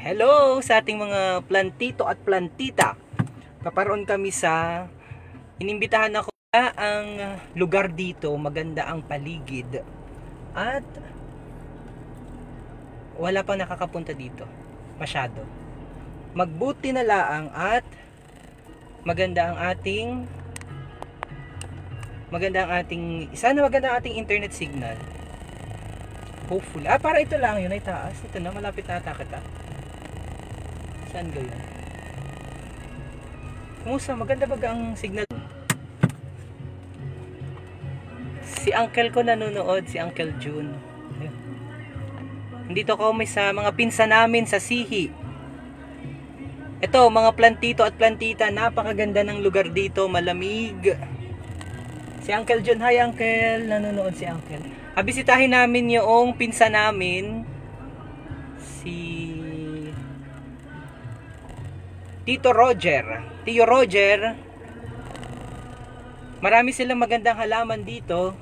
Hello sa ating mga plantito at plantita. Paparoon kami sa inimbitahan ako na ang lugar dito, maganda ang paligid. At wala pang nakakapunta dito. Masyado. Magbuti na laang at maganda ang ating sana maganda ang ating internet signal. Hopefully. Para ito lang yun ay taas. Ito na, malapit na ata kita. Saan gayon? Kumusta? Maganda ba ang signal? Si uncle ko nanonood, si Uncle June. Dito ko may sa mga pinsan namin sa Sihi. Ito, mga plantito at plantita, napakaganda ng lugar dito, malamig. Si Uncle June, hi Uncle, nanonood si Uncle. Bisitahin namin yung pinsan namin, si Tito Roger. Tio Roger. Marami silang magandang halaman dito.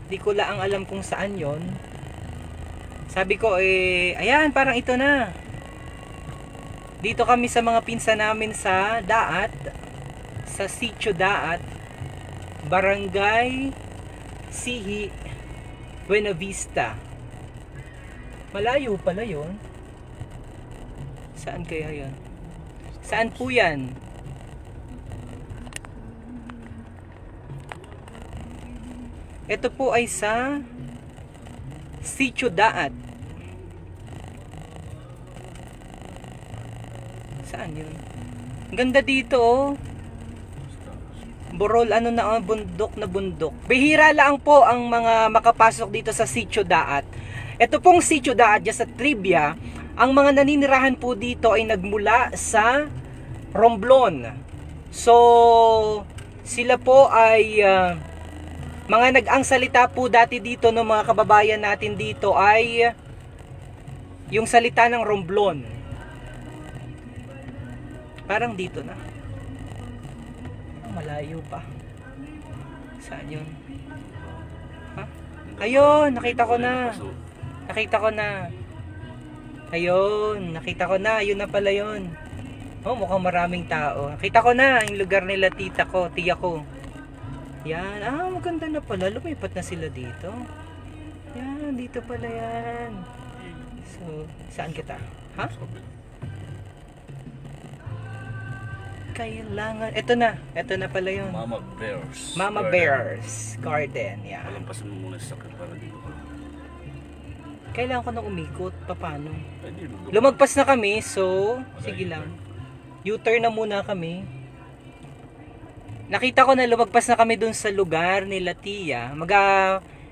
Di ko lang alam kung saan yon. Sabi ko ayan, parang ito na. Dito kami sa mga pinsan namin sa Daat, sa Sitio Daat, Barangay Sihi, Buena Vista. Malayo pala yon. Saan kaya yon? Saan po yan? Ito po ay sa Sitio Daat. Saan yun? Ganda dito oh. Borol bundok na bundok. Bihira lang po ang mga makapasok dito sa Sitio Daat. Ito pong Sitio Daat, just sa trivia, ang mga naninirahan po dito ay nagmula sa Romblon. So, sila po ay mga nag-ang salita po dati dito ng mga kababayan natin dito ay yung salita ng Romblon. Parang dito na. Malayo pa. Saan yun? Ha? Ayun, nakita ko na. Nakita ko na. Ayun, nakita ko na. Yun na pala yun. Oh, mukhang maraming tao. Nakita ko na yung lugar nila tiya ko. Yan. Maganda na pala. Lumipat na sila dito. Yan, dito pala yan. So, saan kita? Ha? Kailangan. Ito na pala yun. Mama Bears Garden. Yan. Palampasin mo muna sa sakit para dito. Kailangan ko nang umikot. Paano? Lumagpas na kami. So, sige lang. U-turn na muna kami. Nakita ko na lumagpas na kami dun sa lugar nila tiya.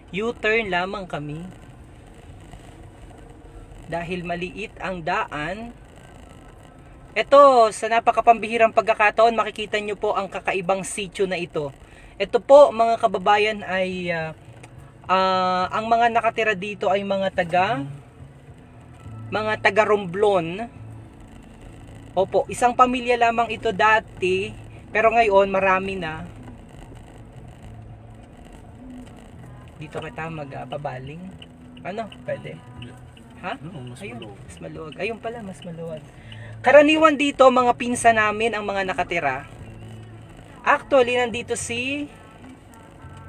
U-turn lamang kami. Dahil maliit ang daan. Ito, sa napakapambihirang pagkakataon, makikita nyo po ang kakaibang sitio na ito. Ito po, mga kababayan, ay ang mga nakatira dito ay mga taga Romblon. Opo, isang pamilya lamang ito dati, pero ngayon marami na. Dito kita magpabaling. Ano? Pwede? Ha? Ayun, mas maluwag. Ayun pala, mas maluwag. Karaniwan dito, mga pinsan namin ang mga nakatira. Actually, nandito si...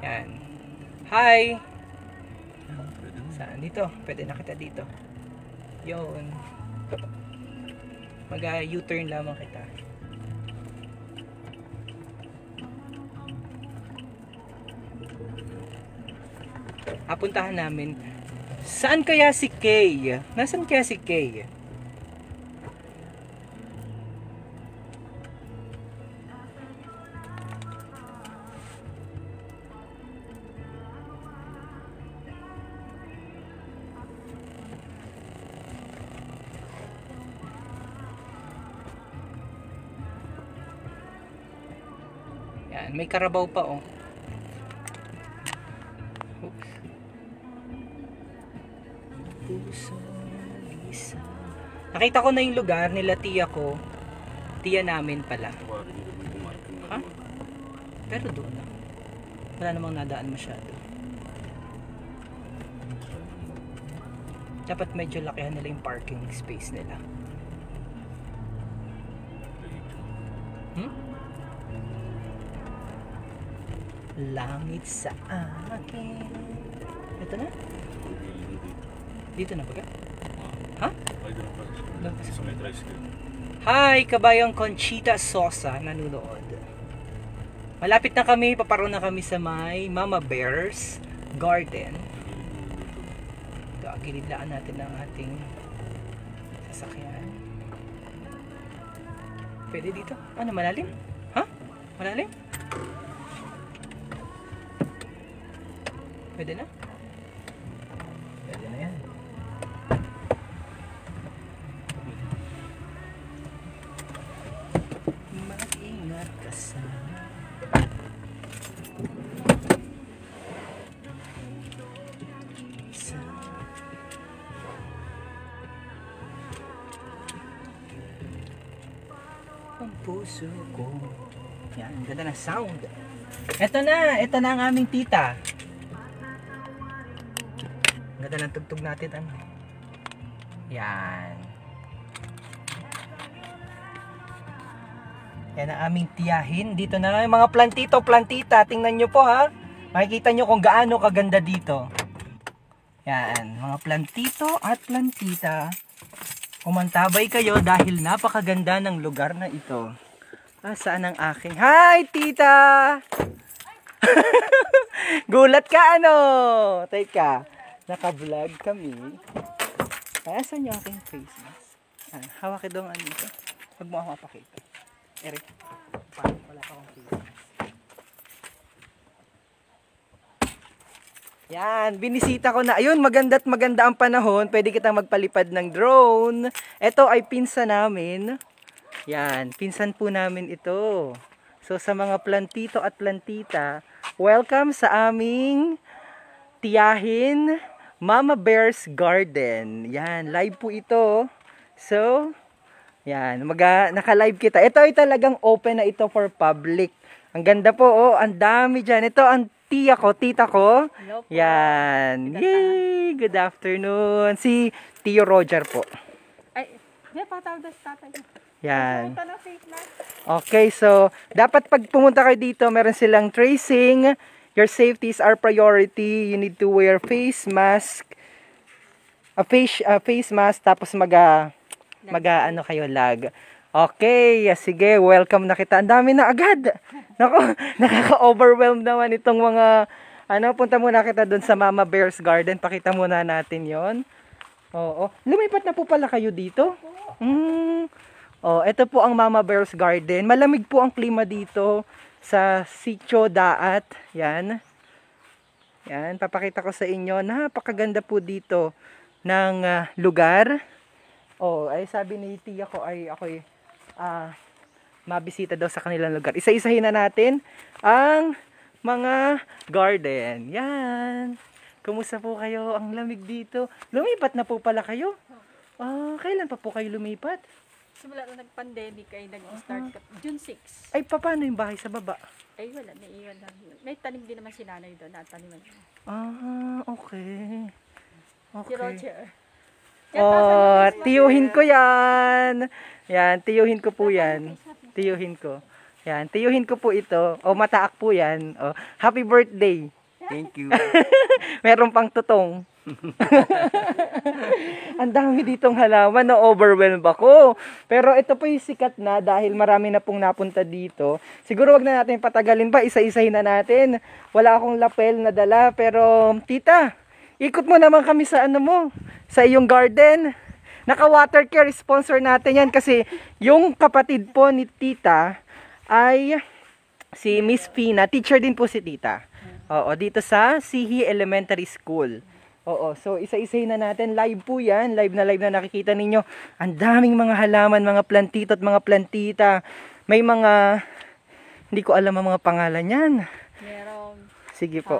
Yan. Hi! Saan? Dito. Pwede na kita dito. Yun. Mag-U-turn lamang kita. Puntahan namin. Saan kaya si Kay? Nasaan kaya si Kay? Yan, may karabaw pa oh. Oops. Nakita ko na yung lugar nila tiya ko. Tiya namin pala. Ha? Pero doon na. Wala namang nadaan masyado. Dapat medyo lakihan nila yung parking space nila. Hmm? Langit sa akin. Ito na? Dito na ba ka? Ha? Ay, doon pa sa may tricycle. Hi, kabayang Conchita Sosa nanonood. Malapit na kami, paparoon na kami sa may Mama Bear's Garden. Ito, gilidlaan natin ang ating sasakyan. Pwede dito? Ano, malalim? Ha? Malalim? Pwede na? Pwede na yan. Mag-ingat ka sana. Ang puso ko. Yan, ganda ng sound. Ito na ang aming tita. Ganda ng tugtog natin. Ano? Yan. Yan ang aming tiyahin. Dito na yung mga plantito, plantita. Tingnan nyo po ha. Makikita nyo kung gaano kaganda dito. Yan, mga plantito at plantita. Kumantabay kayo dahil napakaganda ng lugar na ito. Saan ang aking? Hi, tita! Gulat ka ano? Teka, naka-vlog kami. Saan yung aking face mask? Hawak doon ano ito. Huwag mo ako mapakita. Eric, wala pa akong face mask. Yan, binisita ko na. Ayun, maganda't maganda ang panahon. Pwede kitang magpalipad ng drone. Ito ay pinsan namin. Yan, pinsan po namin ito. So, sa mga plantito at plantita, welcome sa aming tiyahin, Mama Bear's Garden. Yan, live po ito. So, yan, naka-live kita. Ito ay talagang open na ito for public. Ang ganda po, oh, ang dami dyan. Ito ang tita ko. Hello po. Yan. Yay! Good afternoon. Si Tio Roger po. Ay, di patawag na sa tatay. Yan. Ito na face mask. Okay, so dapat pag pumunta kayo dito, meron silang tracing. Your safety is our priority. You need to wear face mask. Face mask tapos ano kayo lag. Okay, sige, welcome na kita. Ang dami na agad. Nako, nakaka-overwhelm naman itong mga punta muna kita doon sa Mama Bear's Garden. Pakita muna natin 'yon. Oo. Lumipat na po pala kayo dito? Oh, ito po ang Mama Bear's Garden. Malamig po ang klima dito sa Sitio Daat. Yan. Yan, papakita ko sa inyo. Napakaganda po dito ng lugar. Oh, ay sabi ni tiya ko ay ako'y mabisita daw sa kanilang lugar. Isa-isahin na natin ang mga garden. Yan. Kumusta po kayo? Ang lamig dito. Lumipat na po pala kayo? Kailan pa po kayo lumipat? Simula na nag-pandemic ay nag-start June 6. Ay, paano yung bahay sa baba? Ay, wala. Naiwan lang. May tanim din naman si nanay doon. Nataniman niya. Okay. Si Roger. Tiyuhin ko yan. Yan, tiyuhin ko po yan. Tiyuhin ko. Yan, tiyuhin ko po ito. Mataak po yan. Happy birthday. Thank you. Meron pang tutong. Ang dami ditong halaman, na-overwhelm ako. Pero ito po yung sikat na dahil marami na pong napunta dito. Siguro wag na natin patagalin pa, isa-isahin na natin. Wala akong lapel na dala, pero tita, ikot mo naman kami sa sa iyong garden. Naka-water care, sponsor natin yan kasi yung kapatid po ni tita ay si Miss Pina. Teacher din po si tita. Oo, dito sa Sihi Elementary School. Oo, so isa-isahin na natin. Live po yan. Live na nakikita ninyo. Ang daming mga halaman, mga plantito at mga plantita. May mga, hindi ko alam ang mga pangalan yan. Merong Sige po.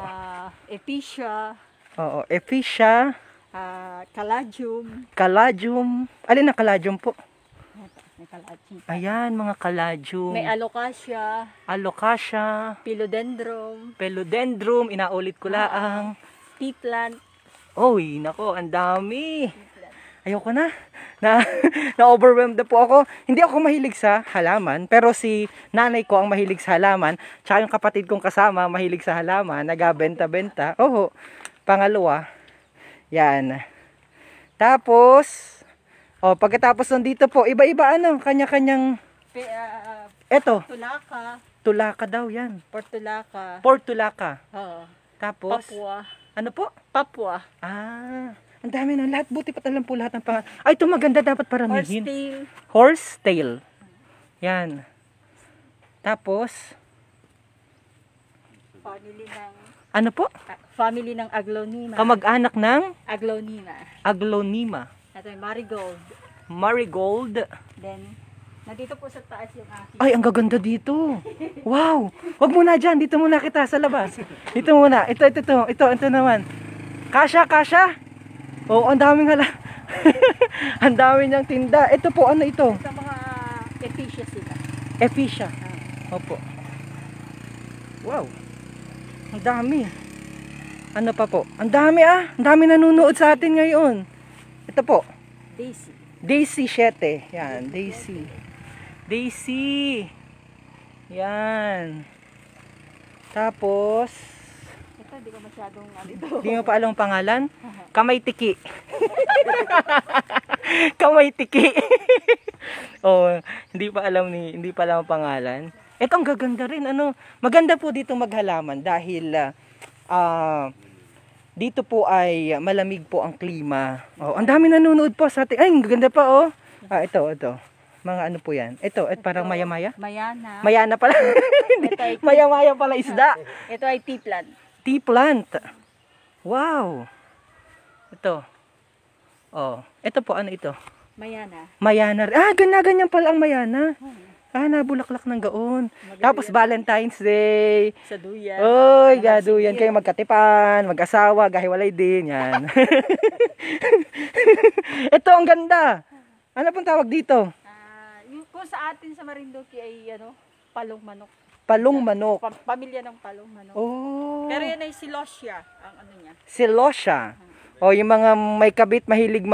Epicea. Oo, Epicea. Caladium. Caladium. Alin na caladium po? May caladium. Ayan, mga caladium. May alocasia. Alocasia. Philodendron. Philodendron. Inaulit ko laang. Tea plant. Oy, nako, ang dami. Ayoko na. Na-overwhelmed na po ako. Hindi ako mahilig sa halaman, pero si nanay ko ang mahilig sa halaman, tsaka yung kapatid kong kasama mahilig sa halaman, nagabenta-benta. Oho. Pangalawa, yan. Tapos, pagkatapos nandito po, iba-iba kanya-kanyang, eto, Tulaka. tulaka daw yan. Portulaca. Portulaca. Oo. Tapos, Papua. ano po? Papua. Ang dami na lahat. Buti pa alam po lahat ng pangalan. Ay, ito maganda dapat paramihin. Horsetail. Horsetail. Yan. Tapos, Family ng ano po? family ng Aglonema. Kamag-anak ng Aglonema. Aglonema. Ito yung marigold. Marigold. Then, nandito po sa taas yung aking. Ay, ang gaganda dito. Wow. Wag muna dyan. Dito muna kita sa labas. Dito muna. Ito naman. Kasha. Oh, ang daming ang dami niyang tinda. Ito po, ano ito? Sa mga epiccia sila. Epiccia. Opo. Wow. Ang dami. Ano pa po? Ang dami Ang dami nanonood sa atin ngayon. Ito po. Daisy. Daisy 7. Yan, Daisy. Daisy. Yan. Tapos, Ito, hindi ko masyadong di mo pa alam ang pangalan? Kamay tiki. Kamay tiki. Oh, hindi pa alam ang pangalan. Ito ang gaganda rin, maganda po dito maghalaman dahil dito po ay malamig po ang klima. Oh, ang dami nanonood po sa atin. Ay, ang gaganda pa ito. Mga ano po yan? Ito parang maya-maya? Mayana. Mayana pala. Ito ay, Maya-maya pala isda. ito ay tea plant. Tea plant. Wow. Ito. Ito po, ano ito? Mayana. Mayana. Ganyan pala ang mayana. Nabulaklak ng gaon. Tapos Valentine's Day. Sa duyan. Oy, gado yan. Kayo magkatipan, mag-asawa, gahiwalay din. Yan. Ito, ang ganda. Ano pong tawag dito? Yung kung sa atin sa Marinduque ay palong manok. Palong manok. Pamilya ng palong manok. Oh. Pero yan ay silosia ang niya. Silosia. Yung mga may kabit mahilig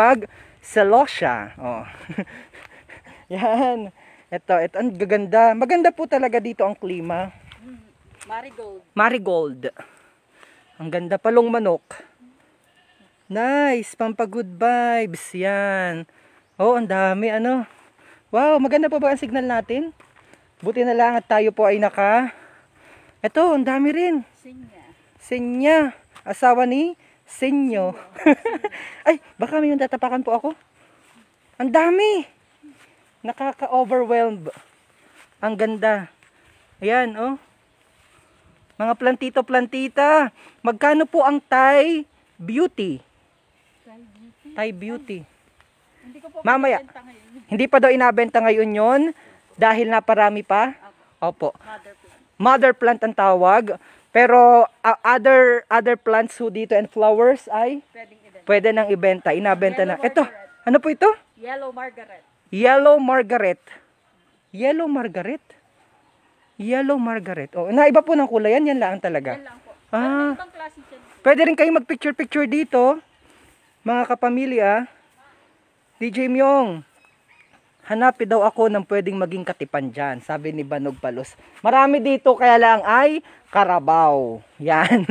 silosia. Yan. Ito, ang gaganda. Maganda po talaga dito ang klima. Marigold. Marigold. Ang ganda, palong manok. Nice, pampa-good vibes. Yan. Ang dami, Wow, maganda pa ba ang signal natin? Buti na lang at tayo po ay Ito, ang dami rin. Senya. Asawa ni Senyo. Ay, baka may tatapakan po ako. Ang dami. Nakaka-overwhelm. Ang ganda. Ayan, Mga plantito-plantita. Magkano po ang Thai Beauty? Thai Beauty. Hindi ko po Mamaya. pinabenta ngayon. Hindi pa daw inabenta ngayon yon dahil naparami pa. Opo. Mother plant. Mother plant ang tawag. Pero other plants ho dito and flowers ay Pwedeng ibenta. pwede nang ibenta. Inabenta na. Yellow Ito. margaret. Ano po ito? Yellow margaret. Yellow margaret. Yellow margaret? Yellow margaret. Naiba po ng kulay yan. Yan lang talaga. Yan lang po. Ah. Pero ibang klase siya. Pwede rin kayong mag-picture-picture dito. Mga kapamilya. DJ Myong, hanapin daw ako ng pwedeng maging katipan dyan. Sabi ni Banog Palos. Marami dito kaya lang ay Carabao. Yan.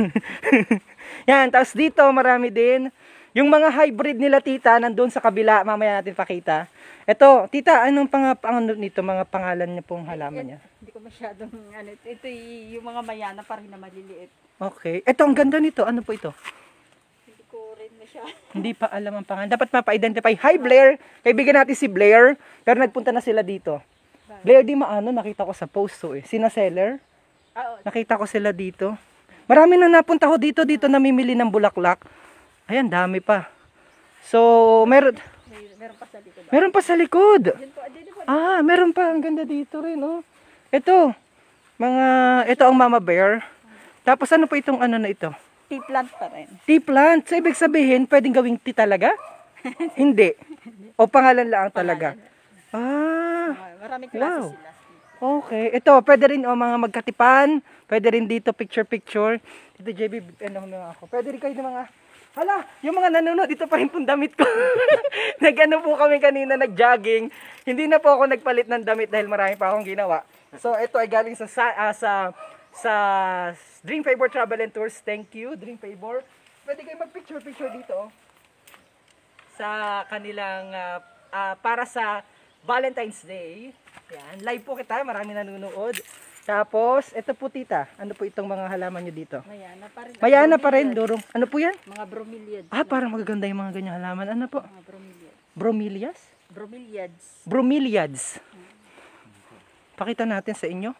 Yan. Tapos dito marami din. Yung mga hybrid nila tita, nandun sa kabila. Mamaya natin pakita. Ito, tita, anong nito? Mga pangalan niya pong halaman niya? Hindi ko masyadong ito yung mga mayana pa rin na maliliit. Okay. Ito, ang ganda nito. Ano po ito? Hindi ko rin masyadong. Hindi pa alam ang pangalan. Dapat mapa-identify. Hi Blair! Kaibigan natin si Blair. Pero nagpunta na sila dito. Blair, di maano. Nakita ko sa post Sina Seller. Nakita ko sila dito. Marami na napunta ko dito. Dito namimili ng bulaklak. Ayan, dami pa. So, meron Meron pa sa likod. meron pa sa likod. Yun po, dito po. Meron pa. Ang ganda dito rin, Ito. Ito ang Mama Bear. Tapos ano po itong na ito? Tea plant pa rin. Tea plant. So, ibig sabihin, pwedeng gawing tea talaga? Hindi. O pangalan lang talaga. Maraming klase Wow. sila. Okay. Ito, pwede rin mga magkatipan. Pwede rin dito picture-picture. Dito, JB, ako. Pwede rin kayo ng mga Hala, yung mga nanonood, ito pa rin pong damit ko. Nag-ano po kami kanina, nag-jogging. Hindi na po ako nagpalit ng damit dahil marami pa akong ginawa. So, ito ay galing sa Dream Favor Travel and Tours. Thank you, Dream Favor. Pwede kayo mag-picture-picture dito. Sa kanilang, para sa Valentine's Day. Yan, live po kita, marami nanonood. Tapos, ito po tita. Ano po itong mga halaman nyo dito? Mayana pa rin. Mayana pa rin, durong. Ano po yan? Mga bromeliads. Parang magaganda yung mga ganyang halaman. Ano po? Mga bromeliads. Bromelias? Bromeliads. Bromeliads. Pakita natin sa inyo.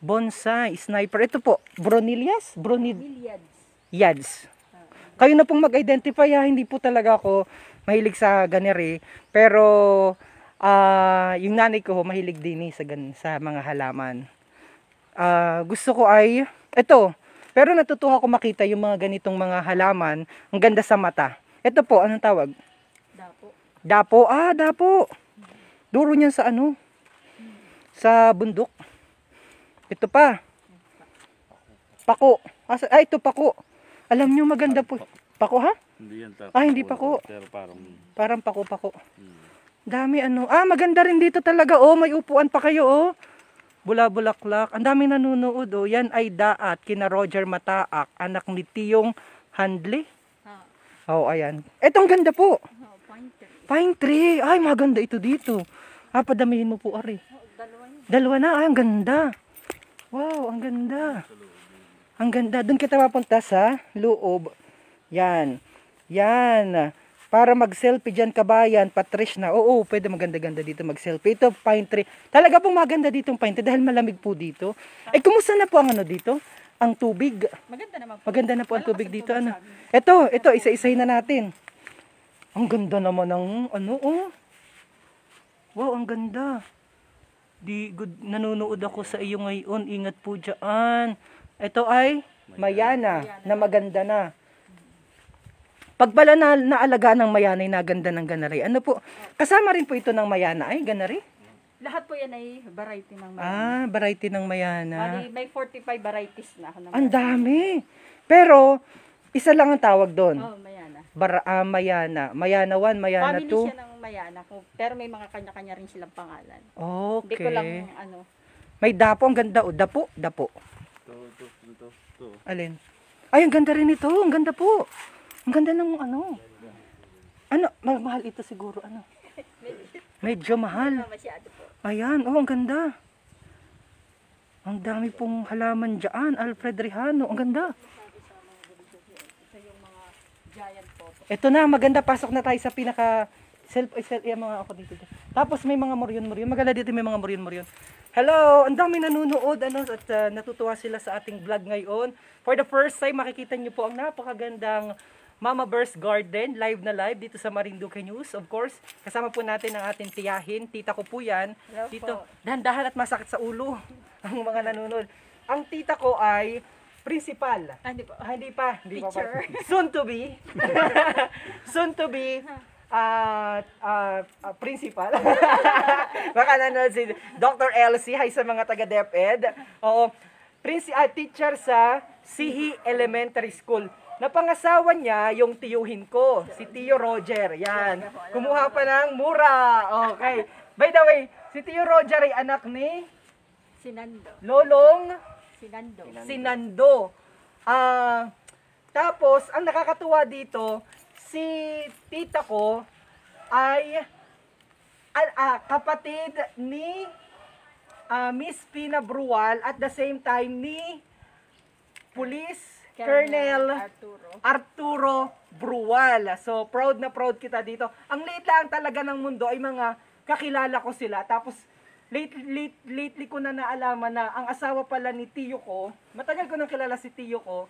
Bonsai, sniper. Ito po, Bromelias? Bromeliads. Yads. Kayo na pong mag-identify ha. Hindi po talaga ako mahilig sa ganere. Pero, yung nanay ko mahilig din sa mga halaman. Gusto ko ay, ito. Pero natutuwa ko makita yung mga ganitong mga halaman. Ang ganda sa mata. Ito po, anong tawag? Dapo. Dapo. Dapo. Duro niyan sa ano? Sa bundok. Ito pa. Pako. Ito pako. Alam niyo maganda po. Pako ha? Hindi yan tako. Hindi pako. Pero Parang pako-pako. Dami ano. Maganda rin dito talaga. May upuan pa kayo. Bula-bulaklak. Ang daming nanonood. Yan ay daat kina Roger Mataak, anak ni Tiyong Handley. Ayan. Etong ganda po. Pine tree. Pine tree. Maganda ito dito. Padamihin mo po, Ari. Dalawa na. Ang ganda. Wow, ang ganda. Ang ganda. Doon kita mapunta sa loob. Yan. Para mag-selfie dyan, kabayan, Patrish na. Pwede maganda-ganda dito mag-selfie. Ito, pine tree. Talaga pong maganda dito ang pine tree dahil malamig po dito. Kumusta na po ang ano dito? Ang tubig. Maganda naman po. Maganda na po ang tubig dito. Ito, isa-isahin na natin. Ang ganda naman ng Wow, ang ganda. Nanonood ako sa iyo ngayon. Ingat po dyan. Ito ay Mayana na maganda na. Pag pala naalaga ng Mayana ay naganda ng ganari. Ano po? Kasama rin po ito ng Mayana ay ganari? Lahat po yan ay variety ng Mayana. Variety ng Mayana. May 45 varieties na ako. Ang dami. Pero, isa lang ang tawag doon. Mayana. Mayana. Mayana 1, Mayana 2. Family siya ng Mayana. Pero may mga kanya-kanya rin silang pangalan. Okay. Hindi ko lang May dapo. Ang ganda. Dapo. Ito. Alin? Ang ganda rin ito. Ang ganda po. Ang ganda ng mahal ito siguro. Medyo mahal. Masyado po. Ayan. Ang ganda. Ang dami pong halaman dyan. Alfred Rihano. Ang ganda. Ito yung mga giant po. Ito na. Maganda. Pasok na tayo sa pinaka mga ako dito. Tapos may mga moryon-moryon. Maganda dito may mga moryon-moryon. Hello! Ang dami nanonood at natutuwa sila sa ating vlog ngayon. For the first time, makikita nyo po ang napakagandang Mama Bear's Garden, live na live dito sa Marinduque News. Of course, kasama po natin ang ating tiyahin. Tita ko po yan. Hello dito, po. dahan-dahan at masakit sa ulo ang mga nanonood. Ang tita ko ay principal. Hindi po. Hindi pa. Teacher. Soon to be. Soon to be. Principal. Baka nanonood si Dr. Elsie. Hi sa mga taga DepEd. Teacher sa Sihi Elementary School. Napangasawa niya yung tiyuhin ko, si Tio Roger. Yan. Kumuha pa ng mura. Okay. By the way, si Tio Roger ay anak ni Sinando. Lolong Sinando. Tapos, ang nakakatuwa dito, si tita ko ay kapatid ni Miss Pina Brual at the same time ni Police Colonel Arturo Brual. So, proud na proud kita dito. Ang liit lang talaga ng mundo ay mga kakilala ko sila. Tapos, lately ko na naalaman na ang asawa pala ni tiyo ko, matagal ko nang kilala si tiyo ko,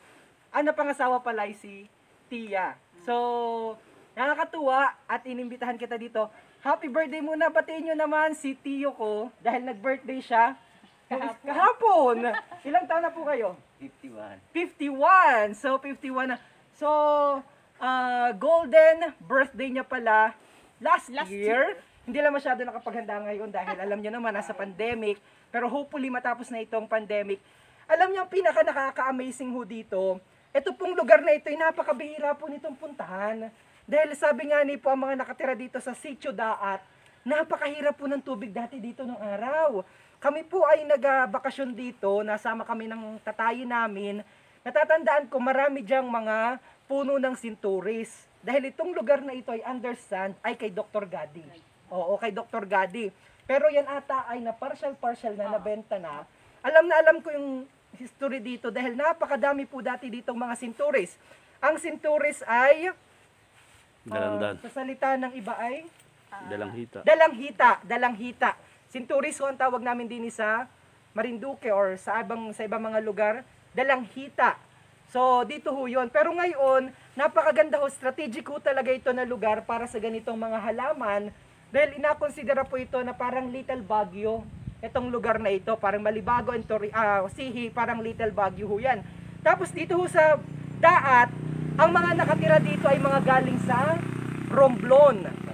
ang napangasawa pala ay si Tia. So, nakakatuwa at inimbitahan kita dito. Happy birthday muna, batiin nyo naman si tiyo ko dahil nag-birthday siya kahapon. Ilang taon na po kayo? 51. So, 51 na. So, golden birthday niya pala last year. Hindi lang masyado nakapaghanda ngayon dahil alam niyo naman, nasa pandemic. Pero hopefully matapos na itong pandemic. Alam niyo, ang pinaka nakaka-amazing ho dito, ito pong lugar na ito ay napakabihira po nitong puntahan. Dahil sabi nga ni po ang mga nakatira dito sa Sitio Daat, napakahirap po ng tubig dati dito ng araw. Kami po ay nagbakasyon dito, nasama kami ng tatayo namin. Natatandaan ko marami diyang mga puno ng sinturis. Dahil itong lugar na ito ay understand ay kay Dr. Gadi. Oo, kay Dr. Gadi. Pero yan ata ay na partial na nabenta na. Alam ko yung history dito dahil napakadami po dati ditong mga sinturis. Ang sinturis ay Dalandan. sa salita ng iba ay Dalanghita. dalanghita. Sinturis ho ang tawag namin din sa Marinduque or sa ibang mga lugar, dalanghita. So dito ho 'yon. Pero ngayon, napakaganda ho, strategic ho talaga ito na lugar para sa ganitong mga halaman dahil inakonsidera po ito na parang Little Baguio. Itong lugar na ito, parang Malibago and Sihi, parang Little Baguio ho 'yan. Tapos dito ho sa Daat, ang mga nakatira dito ay mga galing sa Romblon.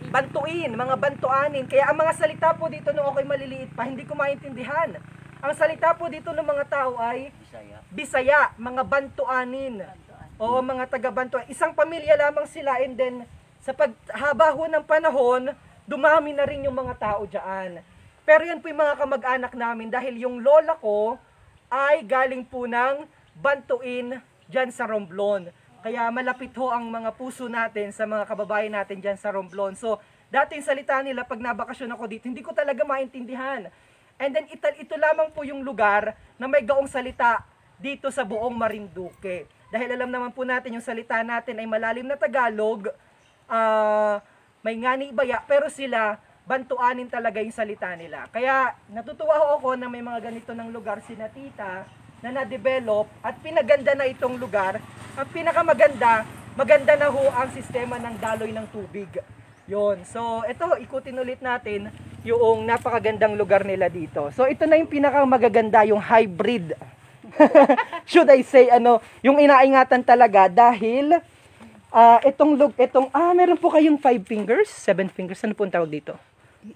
Bantuin, mga bantuanin. Kaya ang mga salita po dito nung ako'y maliliit pa, hindi ko maintindihan. Ang salita po dito ng mga tao ay Bisaya, mga bantuanin. Oo, mga taga-bantuan. Isang pamilya lamang sila and then sa paghaba ho ng panahon, dumami na rin yung mga tao dyan. Pero yan po yung mga kamag-anak namin dahil yung lola ko ay galing po ng Bantuin dyan sa Romblon. Kaya malapit ho ang mga puso natin sa mga kababayan natin dyan sa Romblon. So, dating salita nila pag nabakasyon ako dito, hindi ko talaga maintindihan. And then, ito lamang po yung lugar na may gaong salita dito sa buong Marinduque. Dahil alam naman po natin yung salita natin ay malalim na Tagalog, may ngani ibaya, pero sila, bantuanin talaga yung salita nila. Kaya, natutuwa ho ako na may mga ganito ng lugar sina tita, na na-develop at pinaganda na itong lugar. Ang pinakamaganda, maganda na ho ang sistema ng daloy ng tubig. Yon. So, ito, ikutin ulit natin yung napakagandang lugar nila dito. So, ito na yung pinakamagaganda, yung hybrid. Should I say, yung inaingatan talaga dahil meron po kayong 5 fingers, 7 fingers, ano po ang tawag dito?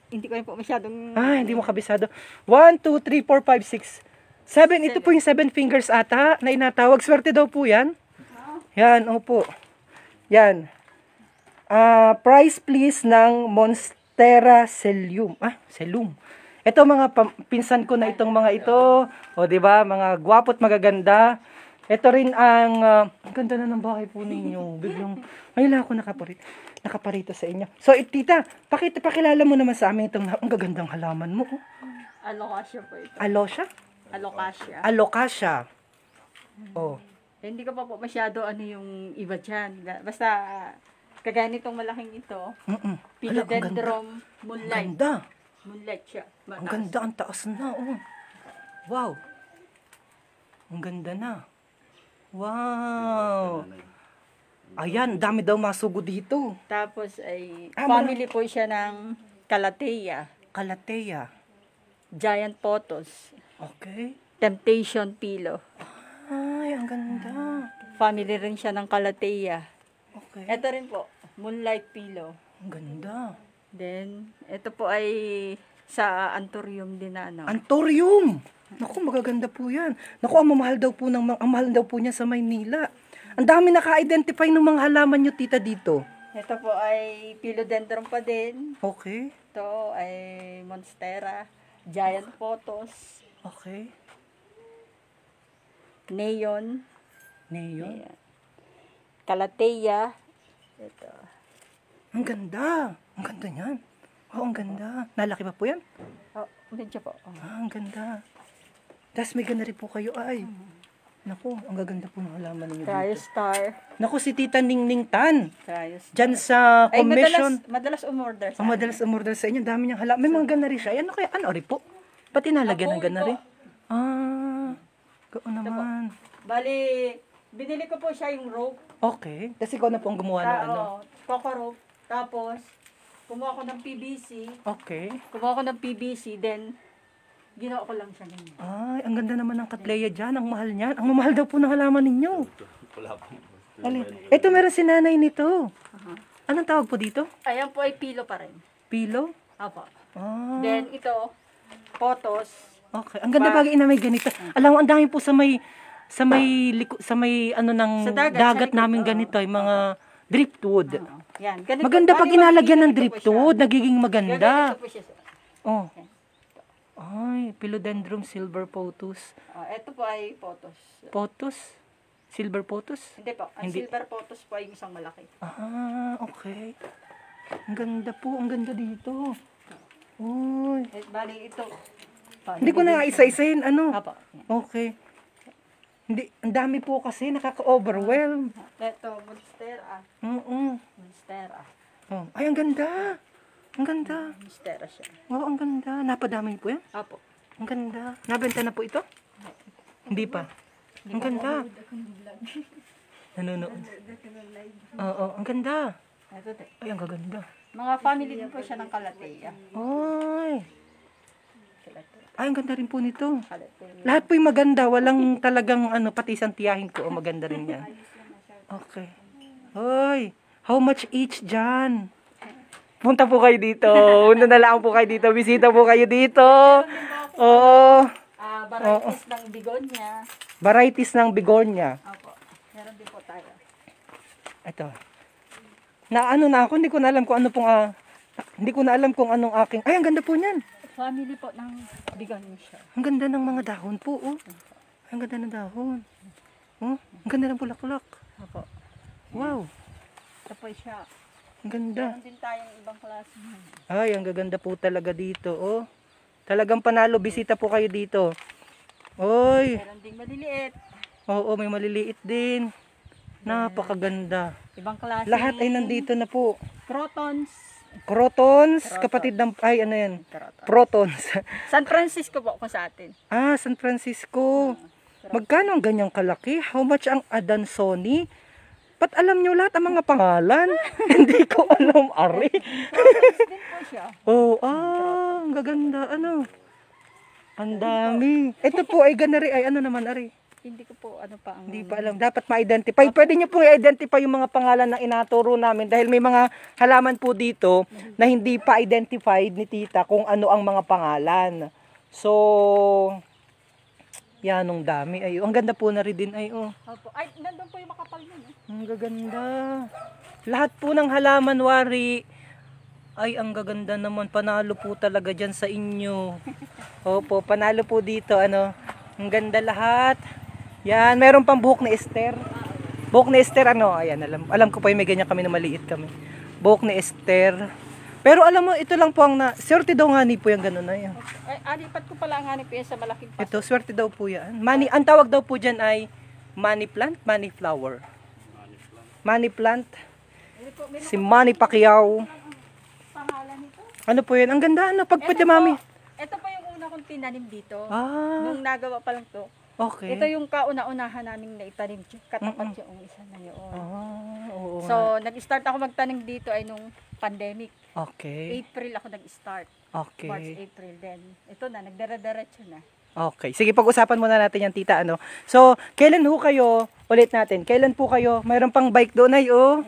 Hindi ko po masyadong... Hindi mo kabisado. 1, 2, 3, 4, 5, 6, 7, ito po yung 7 fingers ata na inatawag. Swerte daw po yan. Yan, opo. Yan. Price please ng Monstera Celium. Celium. Ito mga pinsan ko na itong mga ito. O, diba? Mga gwapo't magaganda. Ito rin ang ganda na ng bahay po ninyo. Biglang, ngayon ako nakaparito sa inyo. So, tita, pakilala mo naman sa amin itong ang gagandang halaman mo. Alocasia po ito. Alocasia? Alocasia. Alocasia. Oh. Hindi ko pa po masyado yung iba dyan. Basta, kagaya nitong malaking ito, Philodendron moonlight. Ang ganda. Moonlight siya. Mataas. Ang ganda, ang taas na. Oh. Wow. Ang ganda na. Wow. Ayan, dami daw masugo dito. Tapos ay, family po siya ng Calathea. Calathea. Giant Pothos. Okay. Temptation Pillow. Ay, ang ganda. Family rin siya ng Calathea. Okay. Ito rin po, Moonlight Pillow. Ang ganda. Then, ito po ay sa Anthurium din na Anthurium! Naku, magaganda po yan. Naku, ang mahal daw po niya sa Maynila. Ang dami naka-identify ng mga halaman nyo, tita, dito. Ito po ay Philodendron pa din. Okay. Ito ay Monstera. Giant Pothos. Okay. Neon. Neon. Calathea. Ito. Ang ganda. Ang ganda niyan. Oh, ang ganda. Nalaki pa po yan? Oh, medyo po. Ang ganda. Tapos may ganda rin po kayo ay. Naku, ang gaganda po ng halaman ninyo dito. Cryostar. Naku, si Tita Ningning Tan. Cryostar. Diyan sa commission. Ay, madalas umorder sa Madalas umorder sa inyo. Dami niyang halaman. May mga ganda rin siya. Ano kaya? Ano rin po? Pati nalagyan ng ganda rin? Ganoon naman. Bali, binili ko po siya yung rope. Okay. Tapos ikaw na po ang gumawa ng ano? Coco rope. Tapos, kumuha ko ng PVC. Okay. Kumuha ko ng PVC, then, ginawa ko lang siya ganyan. Ay, ang ganda naman ng Cattleya dyan. Ang mahal niyan. Ang mamahal daw po ng halaman ninyo. Wala po. Ito meron si nanay nito. Anong tawag po dito? Ayan po ay pilo pa rin. Pilo? Apo. Ah. Then, ito, potos. Okay. Ang ganda bagay na may ganito. Alam mo, ang dami po sa may sa may ano ng Sa dagat, dagat sa likod, namin oo. ganito, yung mga driftwood. Oo. Yan. Ganito, Maganda pag bali, inalagyan ng ganito po driftwood, siya. nagiging maganda. Ganito po siya. Oh. Ay, Philodendron silver potus. Ito po ay photos. Potus? Silver potus? Hindi po. Ang Hindi. silver photos po ay yung isang malaki. Ah, okay. Ang ganda po, ang ganda dito. Uy. Bali ito. Hindi ko na isa-isahin, ano? Apo. Okay. Hindi, ang dami po kasi, nakaka-overwhelm. Ito, monstera. Oo. Monstera. Oh. Ay, ang ganda. Ang ganda. Monstera siya. Wow, ang ganda. Napadami po yan. Apo. Ang ganda. Nabenta na po ito? Hindi pa. Ang ganda. Nanonood. Oo, ang ganda. Ito, te. Ay, ang gaganda. Mga family din po siya ng Kalatea. Ay. Kalatea. Ay, ang ganda rin po nito. Kalatea. Lahat po yung maganda. Walang talagang ano, pati isang tiyahin ko. Maganda rin yan. Okay. Hoy, how much each dyan? Punta po kayo dito. Una na lang po kayo dito. Bisita po kayo dito. Oo. Varieties ng bigonia. Varieties ng begonia. Apo. Meron din po tayo. Ito. Na ano na ako, hindi ko na alam kung ano pong hindi ko na alam kung anong aking. Ay, ang ganda po niyan. Family po ng bigonia siya. Ang ganda ng mga dahon po, oh. Ang ganda ng dahon. Oh, ang ganda ng bulaklak. Apo. Wow. Ito po siya. Ang ganda. Meron din tayong ibang klase. Ay, ang gaganda po talaga dito, oh. Talagang panalo, bisita po kayo dito. Oy. Meron ding maliliit. Oo, may maliliit din. Napakaganda. Ibang klase. Lahat ay nandito na po. Crotons. Crotons, kapatid ng, ay ano yan? Croton. Protons. San Francisco po kung sa atin. Ah, San Francisco. Magkano ang ganyang kalaki? How much ang Adansoni? Ba't alam nyo lahat ang mga pangalan? Hindi ko alam, Ari. Din po siya. Oh, ang gaganda, ano. Ang dami. Ito po ay ganari, ay ano naman, Ari. Hindi ko po ano pa ang... Hindi pa alam. Dapat ma-identify. Pwede nyo po i-identify yung mga pangalan na inaturo namin dahil may mga halaman po dito na hindi pa identified ni tita kung ano ang mga pangalan. So, yan, ang dami. Ay, ang ganda po na rin din. Ay, oh. Opo. Ay, nandun po yung makapal nun. Eh. Ang gaganda. Lahat po ng halaman, Wari. Ay, ang gaganda naman. Panalo po talaga dyan sa inyo. Opo, panalo po dito. Ano? Ang ganda lahat. Yan, meron pang buhok ni Esther. Buhok ni Esther, ano? Ayan, alam ko pa yung may ganyan kami na maliit kami. Buhok ni Esther. Pero alam mo, ito lang po ang swerte daw nga ni po yung gano'n na yan. Ay, alipat ko pala ang hanip yan sa malaking paso. Ito, swerte daw po yan. Ang tawag daw po dyan ay money plant, money flower. Money plant. Si Manny Pacquiao. Pangalan nito? Ano po yun? Ang ganda, ano? Pagpwede, mami. Ito po yung una kong tinanim dito. Ah, Nung nagawa pa lang to. okay. Ito yung kauna-unahan naming naitanim. Katapat yung isa na yun. Ah, oo nga. So, nag-start ako magtanim dito ay nung pandemic. Okay. April ako nag-start. March, Okay. April. Then, ito na, nagdara-diretso na. Okay. Sige, pag-usapan muna natin yan, tita, ano. So, kailan ho kayo, ulit natin, kailan po kayo, mayroon pang bike doon ay, oh.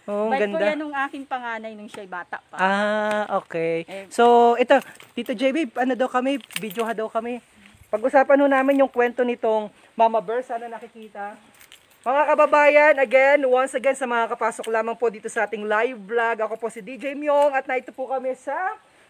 Oh, ang Bike ko ganda. yan nung aking panganay nung siya'y bata pa. Ah, okay. Eh, So, ito, Tito JB, ano daw kami, videoha daw kami. Pag-usapan ho namin yung kwento nitong Mama Bear, sana nakikita. Mga kababayan, again, once again, sa mga kapasok lamang po dito sa ating live vlog, ako po si DJ Myong at naito po kami sa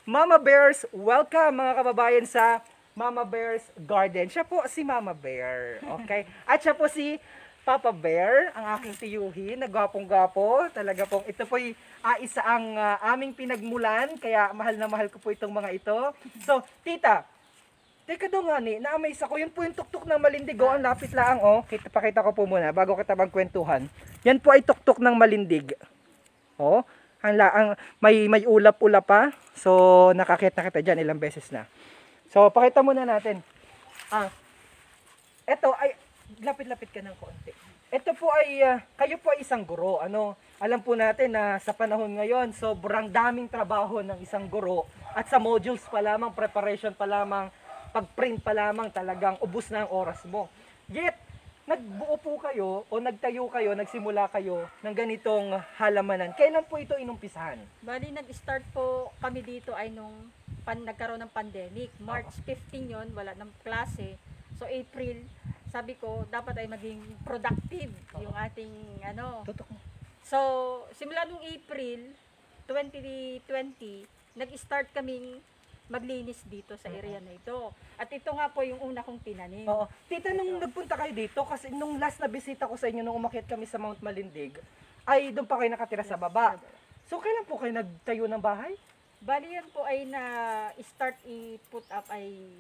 Mama Bear's Welcome, mga kababayan, sa Mama Bear's Garden. Siya po si Mama Bear, okay? At siya po si Papa Bear, ang aking tiyuhin, na gwapong-gwapo. Talaga pong ito po'y isa ang aming pinagmulan, kaya mahal na mahal ko po itong mga ito. So, tita, teka daw nga ni, na-amaze ako. Yun po yung tuktok ng malindig. Ang lapit lang, oh. Pakita ko po muna, bago kita magkwentuhan. Yan po ay tuktok ng malindig. Oh, may ulap-ulap pa. So, nakakita kita dyan ilang beses na. So, pakita muna natin. Ito ay, lapit-lapit ka ng konti. Ito po ay, kayo po ay isang guro. Ano, alam po natin na sa panahon ngayon, sobrang daming trabaho ng isang guro. At sa modules pa lamang, preparation pa lamang, pag-print pa lamang, talagang ubos na ang oras mo. Yet, nagbuo po kayo o nagtayo kayo, nagsimula kayo ng ganitong halamanan. Kailan po ito inumpisahan? Bali, nag-start po kami dito ay nung nagkaroon ng pandemic. March 15 yon, wala ng klase. So, April, sabi ko, dapat ay maging productive yung ating ano. Totoo. So, simula nung April 2020, nag-start kaming maglinis dito sa area na ito. At ito nga po yung una kong tinanim. Oo. Tita, nung nagpunta kayo dito, kasi nung last na bisita ko sa inyo, nung umakyat kami sa Mount Malindig, ay doon pa kayo nakatira sa baba. So, kailan po kayo nagtayo ng bahay? Bali yan po ay na-start i-put up ay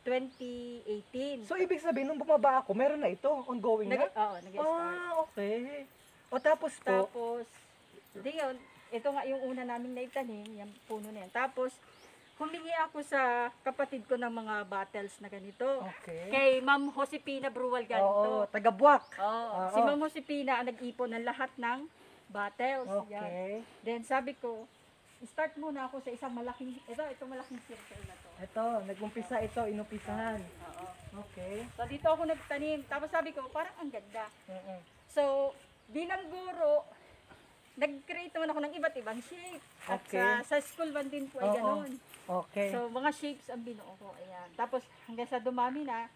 2018. So, ibig sabihin, nung bumaba ako, meron na ito, ongoing na? Oo, nag-start. Okay. O tapos po, Tapos, di yun, ito nga yung una namin naitanim, yung puno na yan. Tapos, humingi ako sa kapatid ko ng mga bottles na ganito. okay. Kay Ma'am Josepina Bruwal Oo, ganito. taga-Buwak. Oo. Si Ma'am Josepina ang nag-ipon ng lahat ng bottles. Yan. Okay. Then sabi ko, start muna ako sa isang malaking, itong malaking circle na to. Ito, nag-umpisa ito, inumpisahan. Oo. Okay. So dito ako nagtanim. Tapos sabi ko, parang ang ganda. Mm-mm. So, bilang guro, nag-create naman ako ng iba't ibang shape. At Okay. sa school man din po ay Oo. ganun. Okay. So, mga shapes ang binuo ko. Ayan. Tapos, hanggang sa dumami na.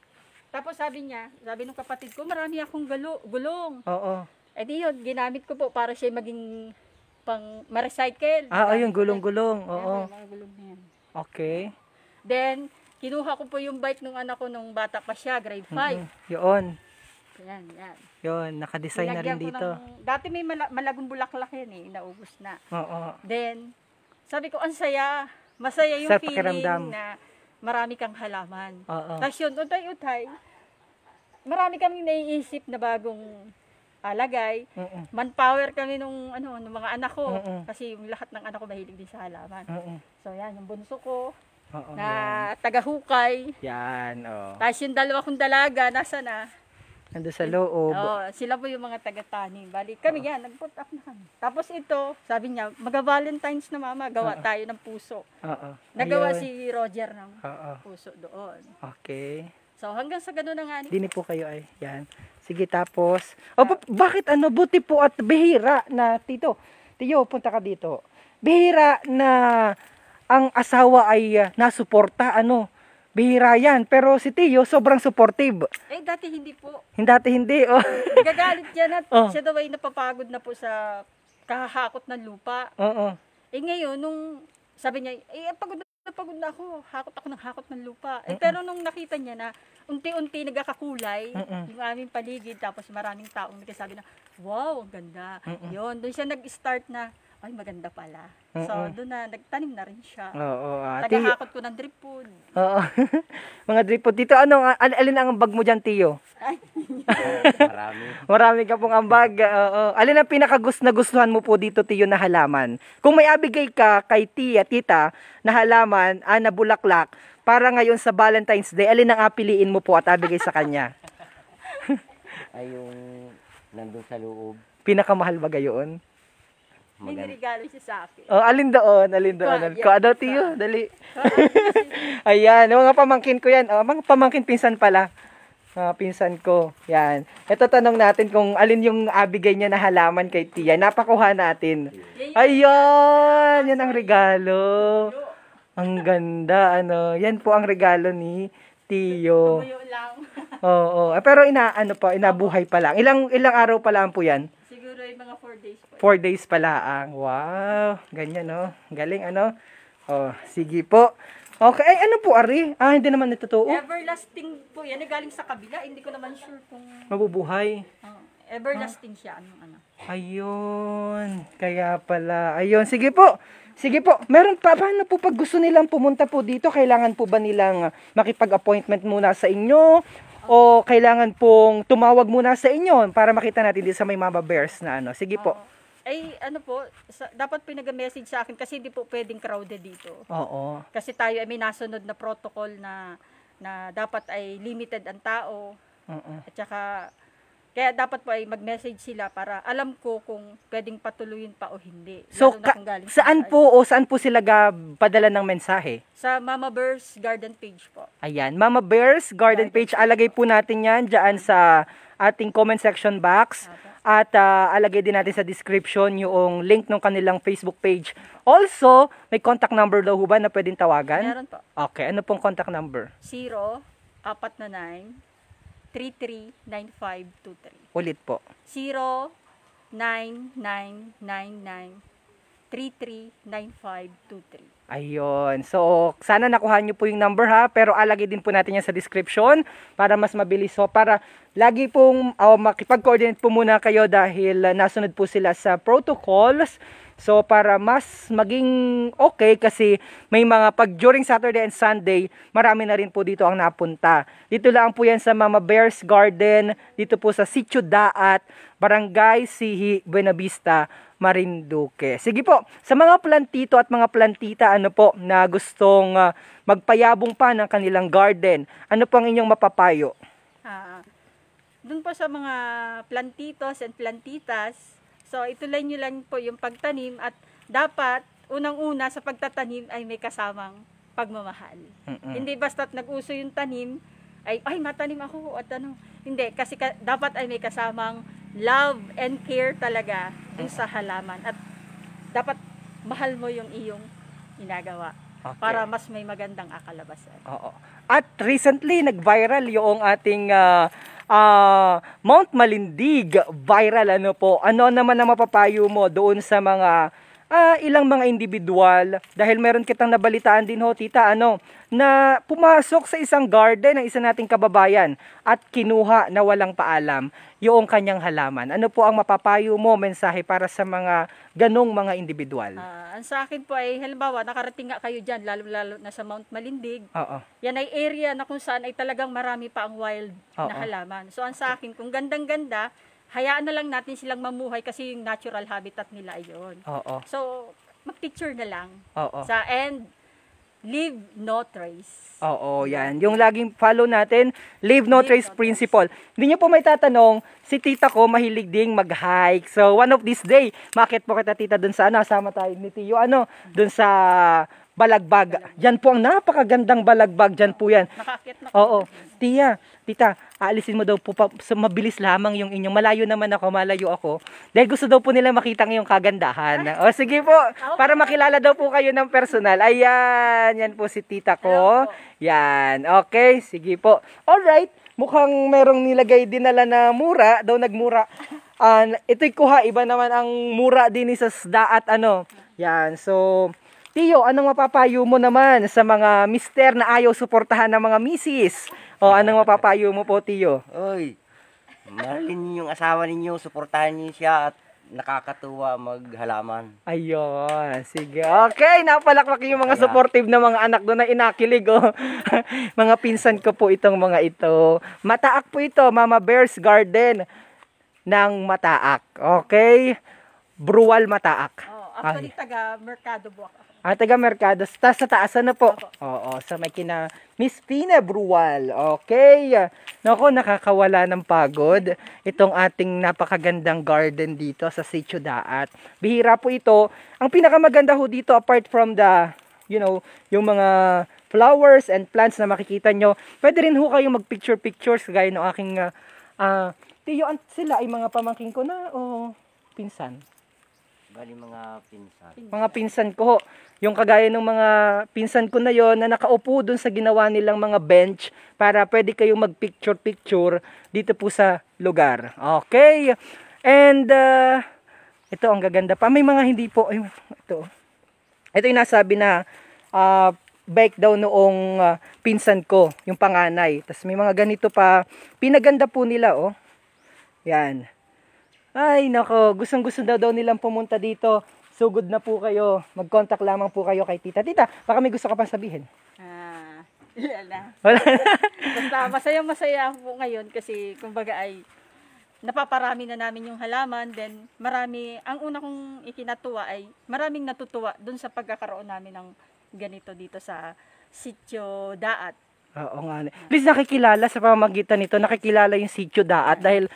Tapos sabi nung kapatid ko, marami akong gulong. Oo. Eh di yun, ginamit ko po para siya maging pang ma-recycle. Ayun, gulong-gulong. Oo. Ayan, mga gulong na yan. Okay. Then, kinuha ko po yung bike nung anak ko nung bata pa siya, grade 5. Yun. Yan, yan. Yun, nakadesign na rin Nilagyan ko dito. dati may malagong bulaklak yan eh, naubos na. Oo. Then, sabi ko, ang saya. Masaya yung Sa feeling pakiramdam. na marami kang halaman. Oo. Tapos yun, utay-utay, marami kaming naiisip na bagong alagay. Mm-mm. Manpower kami nung mga anak ko. Mm-mm. Kasi yung lahat ng anak ko mahilig din sa halaman. Mm-mm. So yan, yung bunso ko, Oo. na taga-hukay. Yan. Oh. Tapos yung dalawa kong dalaga, nasa na? Nandun sa loob. Oh, sila po yung mga taga-tanim. Bali, kami yan, nag-put up na kami. Tapos ito, sabi niya, mag-Valentine's na mama, gawa tayo ng puso. Oo. Nagawa Ayun. si Roger ng Oo. puso doon. Okay. So hanggang sa gano'n na nga. Dini po kayo ay. Yan. Sige, tapos. Bakit buti po at bihira na, Tiyo, punta ka dito. Bihira na ang asawa ay nasuporta, bihira yan. Pero si Tiyo, sobrang supportive. Dati hindi po. Dati hindi, oh. Nagagalit yan at Oh. siya daw ay napapagod na po sa kahahakot ng lupa. Oo. Ngayon, nung sabi niya, pagod na ako. Hakot ako ng hakot ng lupa. Pero nung nakita niya na unti-unti nagkakakulay yung aming paligid, tapos maraming taong nagsasabi na, wow, ang ganda. Yun, doon siya nag-start na, ay, maganda pala. So, doon na, nagtanim na rin siya. Oo. Tagahakot ko ng drip food. Oo. Mga dripod. Dito, alin ang bag mo dyan, Tiyo? Marami. Marami ka pong ambag. Oo. Alin ang nagustuhan mo po dito, Tiyo, na halaman? Kung may abigay ka kay tita, na halaman, na bulaklak, para ngayon sa Valentine's Day, alin ang apiliin mo po at abigay sa kanya? Ay yung nandun sa loob. Pinakamahal ba gayon? May nirigalo siya sa akin. Oh, alin doon? Kuha daw, Tiyo, dali. Ayan, mga pamangkin ko yan. Mga pamangkin pinsan pala. Pinsan ko. Yan. Ito tanong natin kung alin yung abigay niya na halaman kay Tia. Napakuha natin. Ayan! Yan ang regalo. Ang ganda, Yan po ang regalo ni Tiyo. Tuyo lang. Oo. Pero inabuhay pa lang. Ilang araw pa lang po yan? Siguro yung mga 4 days po. 4 days pa lang. Wow. Ganyan, Galing, Oh, sige po. Okay, ay, po, Ari? Hindi naman natutuo. Everlasting po yan. Galing sa kabila. Hindi ko naman sure kung Mabubuhay. everlasting siya. Ayun. Kaya pala. Ayun. Sige po. Sige po. Meron pa. Paano po pag gusto nilang pumunta po dito? Kailangan po ba nilang makipag-appointment muna sa inyo? O kailangan pong tumawag muna sa inyo para makita natin dito sa may Mama Bears na Sige po. Dapat pinag-message sa akin kasi hindi po pwedeng crowded dito. Oo. Kasi tayo ay may nasunod na protocol na dapat ay limited ang tao. At saka, kaya dapat po ay mag-message sila para alam ko kung pwedeng patuloyin pa o hindi. So, Lalo na kung galing saan po sila padala ng mensahe? Sa Mama Bears Garden page po. Ayan, Mama Bears Garden page. Alagay po natin yan dyan sa ating comment section box. At alagay din natin sa description yung link ng kanilang Facebook page. Also, may contact number daw ba na pwedeng tawagan? Meron po. Okay, ano pong contact number? 049 3399-3333. Ulit po. 0999-339523. Ayun. So, sana nakuha nyo po yung number ha. Pero alagay din po natin yan sa description para mas mabilis. So, para lagi pong makipag-coordinate po muna kayo dahil nasunod po sila sa protocols. So, para mas maging okay kasi may mga pag during Saturday and Sunday, marami na rin po dito ang napunta. Dito lang po yan sa Mama Bear's Garden, dito po sa Sitio Daat, Barangay Sihi, Buenavista, Marinduque. Sige po, sa mga plantito at mga plantita ano po na gustong magpayabong pa ng kanilang garden, ano po ang inyong mapapayo? Doon po sa mga plantitos and plantitas, so ituloy nyo lang po yung pagtanim at dapat unang-una sa pagtatanim ay may kasamang pagmamahal. Hindi basta't nag-uso yung tanim, ay matanim ako at ano. Hindi, kasi dapat ay may kasamang love and care talaga dun sa halaman at dapat mahal mo yung iyong ginagawa para mas may magandang akalabasan. Oo. At recently nag-viral yung ating Mount Malindig viral ano po. Ano naman ang mapapayo mo doon sa mga ilang mga individual dahil meron kitang nabalitaan din ho tita na pumasok sa isang garden ng isa nating kababayan at kinuha na walang paalam yung kanyang halaman. Ano po ang mapapayo mo mensahe para sa mga ganong mga individual? Ang sa akin po ay halimbawa nakarating nga kayo dyan lalo na sa Mount Malindig. Oo. Yan ay area na kung saan ay talagang marami pa ang wild na halaman. So ang sa akin kung gandang-ganda, hayaan na lang natin silang mamuhay kasi yung natural habitat nila ay yun. Oo. So, mag-picture na lang. Oo. Sa end, leave no trace. Oo, yan. Yung laging follow natin, leave no trace principle. Hindi niyo po may tatanong, si tita ko mahilig ding mag-hike. So, one of this day, makit po kita tita dun sa sama tayo ni Tiyo, dun sa Balagbag. Yan po ang napakagandang balagbag. Yan po yan. Nakakit na. Oo. Tita, aalisin mo daw po mabilis lamang yung inyong. Malayo ako. Dahil gusto daw po nila makita ngayong kagandahan. O sige po, para makilala daw po kayo ng personal. Ayan, yan po si tita ko. Yan, okay, sige po. Alright, mukhang merong nilagay dinala na mura, daw nagmura. Ito'y kuha, iba naman ang mura din sa daat Yan, so Tiyo, anong mapapayo mo naman sa mga mister na ayaw suportahan ng mga misis? O, anong mapapayo mo po, Tiyo? Oy, mahalin niyo yung asawa ninyo, suportahan niyo siya at nakakatuwa maghalaman. Ayun, sige. Okay, napalakpak yung mga supportive na mga anak doon na inakilig. Mga pinsan ko po itong mga ito. Mataak po ito, Mama Bear's Garden ng Mataak. Okay? Bruwal Mataak. Actually, taga-merkado po ako. Taga-merkado. Sa taas na po. Oo, sa may kina Miss Pina Bruwal. Okay. Naku, nakakawala ng pagod. Itong ating napakagandang garden dito sa Sitio Daat. Bihira po ito. Ang pinakamaganda ho dito, apart from the, yung mga flowers and plants na makikita nyo, pwede rin ho kayong mag-pictures gaya ng aking, Tiyo, sila ay mga pamangking ko na o pinsan? Bali mga pinsan. Mga pinsan ko ho. Yung kagaya ng mga pinsan ko na yon na nakaupo dun sa ginawa nilang mga bench para pwede kayong mag-picture dito po sa lugar. Okay. And ito ang gaganda pa. May mga hindi po. Ito yung nasabi na bike daw noong pinsan ko, yung panganay. Tapos may mga ganito pa. Pinaganda po nila Yan. Ay nako, gustong-gusto daw nilang pumunta dito. Sugod na po kayo. Mag-contact lamang po kayo kay tita. Tita, baka may gusto ka pa sabihin. Wala. Basta masaya-masaya po ngayon kasi kumbaga ay napaparami na namin yung halaman. Then ang una kong ikinatuwa ay maraming natutuwa dun sa pagkakaroon namin ng ganito dito sa Sitio Daat. Oo nga. Please nakikilala sa pamamagitan nito, nakikilala yung Sitio Daat dahil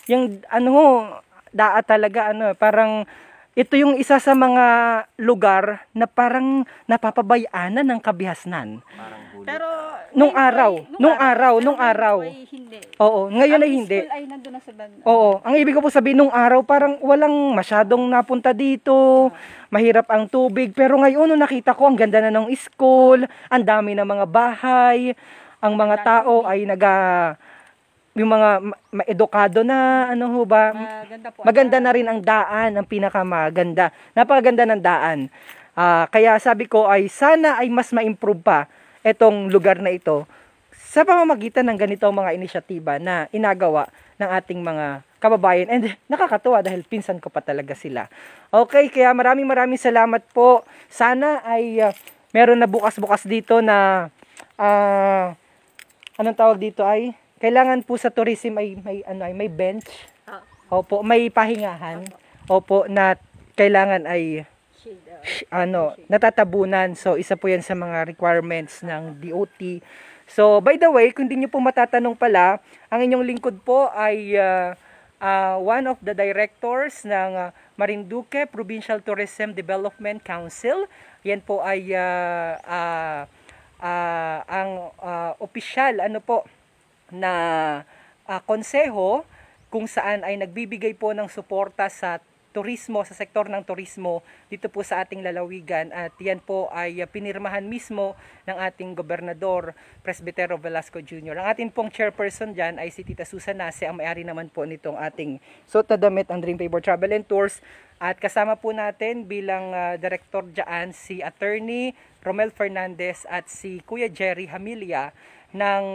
yung Daat talaga parang ito yung isa sa mga lugar na parang napapabayanan ng kabihasnan. Pero nung araw. Ay hindi. Oo, ngayon ay hindi. School ay nandun na sa banda. Oo, ang ibig ko po sabihin nung araw parang walang masyadong napunta dito. Mahirap ang tubig, pero ngayon nung nakita ko ang ganda na ng school, ang dami ng mga bahay, ang mga tao ay yung mga edukado na ano ho ba? Maganda po. Maganda na rin ang daan, ang pinakamaganda. Napakaganda ng daan. Kaya sabi ko ay sana ay mas ma-improve pa itong lugar na ito sa pamamagitan ng ganitong mga inisyatiba na inagawa ng ating mga kababayan. And nakakatuwa dahil pinsan ko pa talaga sila. Okay, kaya maraming salamat po. Sana ay meron na bukas-bukas dito na anong tawag dito ay kailangan po sa tourism ay may bench. Opo, may pahingahan. Opo, na kailangan ay natatabunan. So isa po 'yan sa mga requirements ng DOT. So by the way, kung hindi niyo po matatanong pala, ang inyong lingkod po ay one of the directors ng Marinduque Provincial Tourism Development Council. Yan po ay ang opisyal na konseho kung saan ay nagbibigay po ng suporta sa turismo, sa sektor ng turismo dito po sa ating lalawigan, at yan po ay pinirmahan mismo ng ating gobernador Presbitero Velasco Jr. Ang ating pong chairperson dyan ay si Tita Susan Nase, ang may-ari naman po nitong ating Suot na Damit, ang Dream Favor Travel and Tours, at kasama po natin bilang director dyan si Attorney Romel Fernandez at si Kuya Jerry Hamilia ng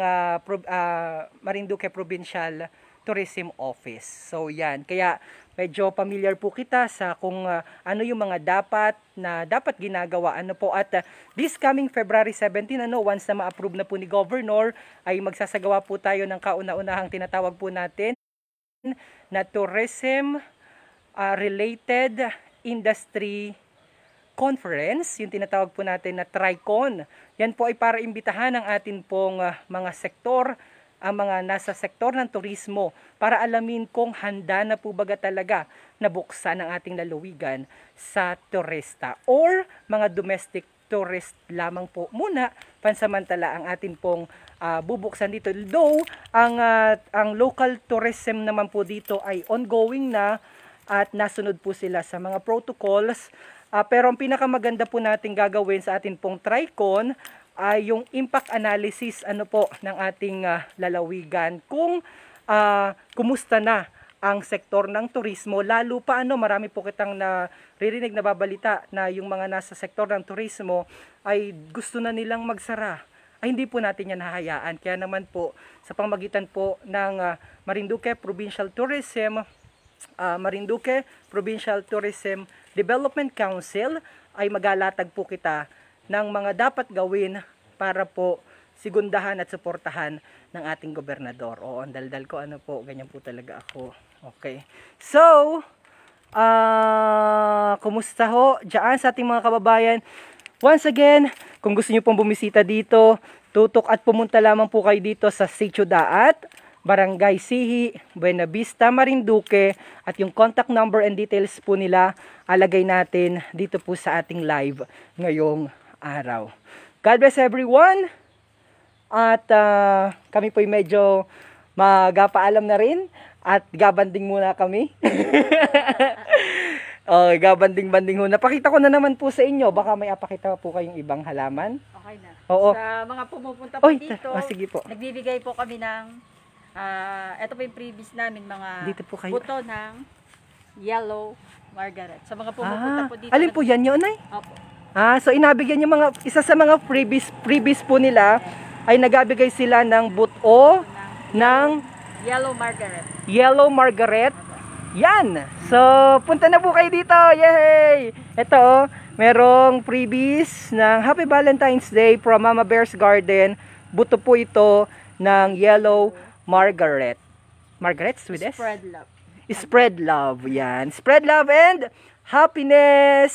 Marinduque Provincial Tourism Office. So yan, kaya medyo familiar po kita sa kung ano yung mga dapat ginagawa. At this coming February 17, once na ma-approve na po ni Governor, ay magsasagawa po tayo ng kauna-unahang tinatawag po natin na tourism related industry conference, yung tinatawag po natin na TRICON. Yan po ay para imbitahan ang atin pong mga sektor, ang mga nasa sektor ng turismo, para alamin kung handa na po baga talaga na buksan ang ating lalawigan sa turista or mga domestic tourist lamang po muna pansamantala ang atin pong bubuksan dito. Though ang local tourism naman po dito ay ongoing na at nasunod po sila sa mga protocols, pero ang pinakamaganda po natin gagawin sa atin pong TRICON ay yung impact analysis ng ating lalawigan, kung kumusta na ang sektor ng turismo, lalo pa marami po kitang naririnig na babalita na yung mga nasa sektor ng turismo ay gusto na nilang magsara. Ay hindi po natin yan hahayaan. Kaya naman po sa pamamagitan po ng Marinduque Provincial Tourism Development Council ay magalatag po kita ng mga dapat gawin para po sigundahan at suportahan ng ating gobernador. Oo, ang daldal ko, ganyan po talaga ako. Okay. So, kumusta ho dyan sa ating mga kababayan? Once again, kung gusto nyo pong bumisita dito, tutok at pumunta lamang po kayo dito sa Sitio Daat, Barangay Sihi, Buena Vista, Marinduque, at yung contact number and details po nila alagay natin dito po sa ating live ngayong araw. God bless everyone, at kami po'y medyo magpaalam na rin at gabanding muna kami. Gabanding-banding ho. Napakita ko na naman po sa inyo, baka may apakita po kayong ibang halaman. Okay na. Oo. Sa mga pumupunta po dito, sige po. nagbibigay po kami ng ito po yung previous namin mga Dito po kayo. buto ng yellow margaret. Sa mga pumupunta po dito. Alin po yan yun, ay? Opo. So inabigyan yung isa sa mga freebies po nila ay nagabigay sila ng buto ng yellow margaret. Yan. So punta na po kayo dito. Yay! Ito, merong freebies ng Happy Valentine's Day from Mama Bear's Garden. Buto po ito ng yellow margaret. Margaret, sweet S? Spread love. Spread love. Yan. Spread love and happiness.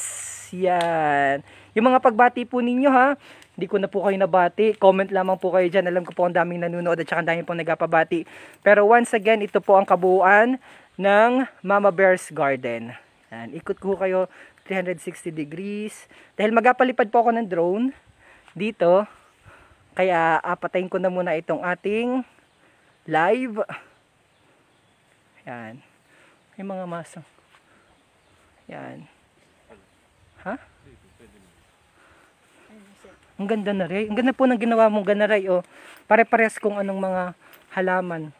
Yan. Yung mga pagbati po ninyo ha, hindi ko na po kayo nabati. Comment lamang po kayo dyan. Alam ko po ang daming nanonood at saka ang daming pong nagpapabati. Pero once again, ito po ang kabuuan ng Mama Bear's Garden. Yan. Ikot ko kayo 360 degrees. Dahil magpalipad po ako ng drone dito. Kaya patayin ko na muna itong ating live. Yan. May mga maso. Yan. Ha? Ang ganda na rin. Ang ganda po ng ginawa mong ganaray. Pare-pares kung anong mga halaman.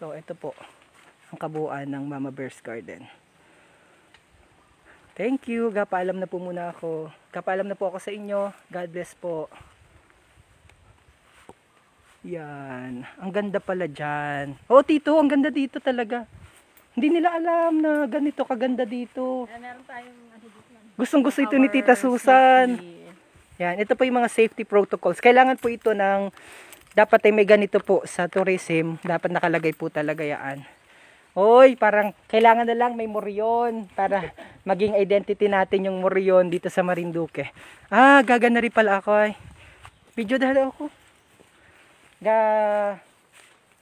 So, ito po ang kabuuan ng Mama Bear's Garden. Thank you. Gapaalam na po muna ako. Gapaalam na po ako sa inyo. God bless po. Yan. Ang ganda pala dyan. Oh, Tito, ang ganda dito talaga. Hindi nila alam na ganito kaganda dito. Meron tayong Gustong gusto ito ni Tita Susan. Yan. Ito po yung mga safety protocols. Kailangan po ito ng dapat ay may ganito po sa tourism. Dapat nakalagay po talaga yan. Oy, parang kailangan na lang may moryon para maging identity natin yung moryon dito sa Marinduque. Ah, gagana rin pala ako ay. Video dahil ako.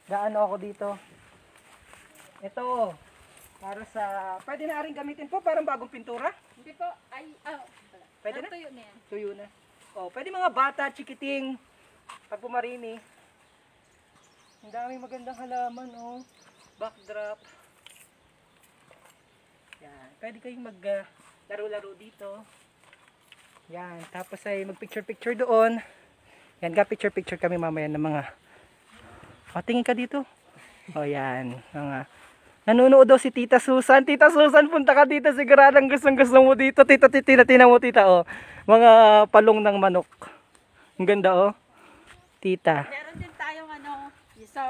Gaano ako dito. Ito. Para sa, pwede na rin gamitin po parang bagong pintura. Hindi po, ay, Pwede na? tuyo na yan. Tuyo na. Oh, pwede mga bata, chikiting. Pag pumarini. Ang daming magandang halaman, oh. Backdrop. Yan. Pwede kayong laro-laro dito. Yan. Tapos ay mag-picture-picture doon. Yan. Picture-picture kami mamaya ng mga... O, tingin ka dito. O, yan. Mga... Nanonood daw si Tita Susan. Tita Susan, punta ka dito. Siguradang gustong-gusto mo dito. Tita, tina mo, tita, oh. Mga palong ng manok. Ang ganda, oh. Tita. Meron din tayong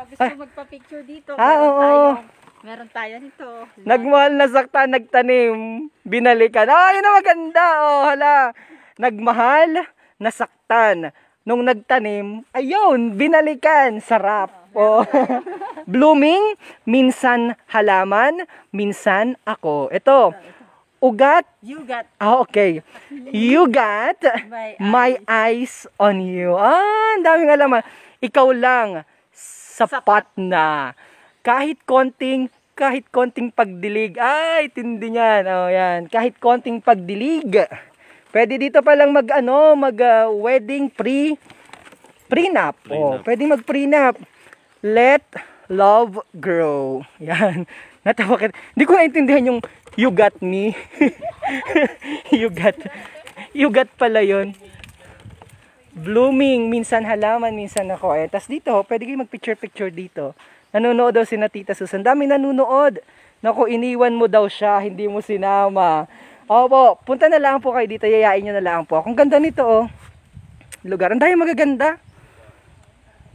gusto magpa-picture dito. Oo. Meron tayo nito. Nagmahal na sakta, nagtanim, binalikan. Ah, yun na maganda. Oh, hala. Nagmahal, nasaktan. Nung nagtanim, ayun, binalikan. Sarap. Oh. Blooming, minsan halaman, minsan ako. Ito, ugat. You got Ah, okay. You got my eyes on you. Ah, ang daming halaman. Ikaw lang, sapat na. Kahit konting pagdilig. Ay, tindi niyan. Oh, yan. Kahit konting pagdilig. Pwede dito pa lang wedding prenup. Oh, pwede mag-prenup. Let love grow. Yan. Natawa ka. Hindi ko naintindihan yung you got me. You got pala yun. Blooming, minsan halaman, minsan ako. Tas dito, pwede kayo mag-picture-picture dito. Nanonood daw si Tita Susan. Dami nanonood. Naku, iniwan mo daw siya, hindi mo sinama. Opo, punta na lang po kayo dito. Yayain nyo na lang po. Kung ganda nito, oh. Lugar. Ang dami magaganda.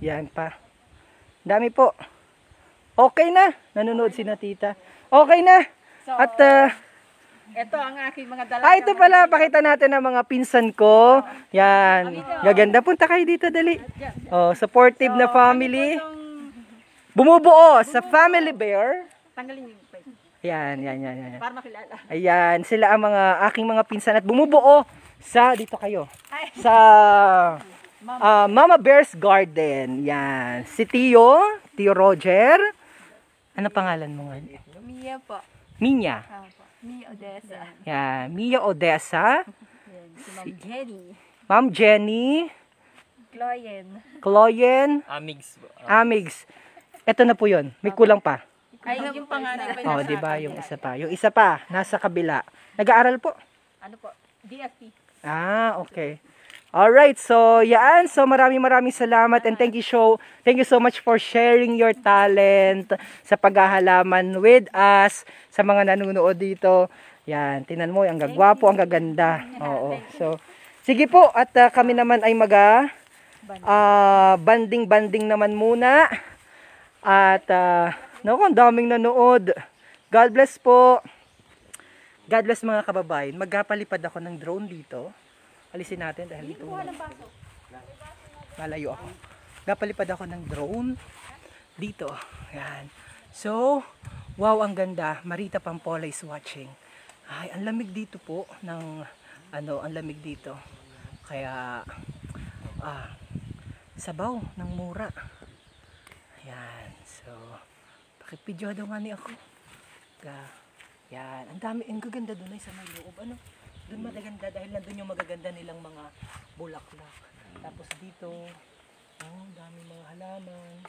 Yan pa. Dami po. Okay na. Nanonood si Tita. Okay na. At, ito ang aking mga dalaga. ito pala, pakita natin ang mga pinsan ko. Yan. Gaganda. Punta kayo dito, dali. Oh, supportive na family. Bumubuo sa Family Bear. Tanggalin yung face. Yan. Para makilala. Ayan, sila ang aking mga pinsan at bumubuo sa, dito kayo, sa Mama Bear's Garden. Yan. Si Tio Roger. Ano pangalan mo nga? Mia po. Mia. Mia Odessa. Yan, Mia Odessa. Si Ma'am Jenny. Ma'am Jenny. Chloyen. Amigs. Ito na po yun. May kulang pa. Ay, yung panganay pa Oh, di ba? Yung isa pa. Yung isa pa, nasa kabila. Nag-aaral po? Ano po? DFP. Ah, okay. Alright, so yan. So maraming salamat and thank you so much for sharing your talent sa paghahalaman with us, sa mga nanonood dito. Yan, tinan mo, ang gagwapo, ang gaganda. Oo. So, sige po, at kami naman ay banding naman muna. At, naku, ang daming nanood. God bless po. God bless mga kababayan. Magpapalipad ako ng drone dito. Alisin natin dahil dito malayo ako. Gapalipad ako ng drone dito. Yan. So, wow, ang ganda. Marita Pampola is watching. Ay, ang lamig dito po ng ang lamig dito. Kaya sabaw ng mura. Yan. So, pakipidyo daw nga ni ako. Yan. Ang dami, ang gaganda doon ay sa may loob. Ano? Doon magaganda dahil nandun yung magaganda nilang mga bulaklak. Tapos dito, dami mga halaman.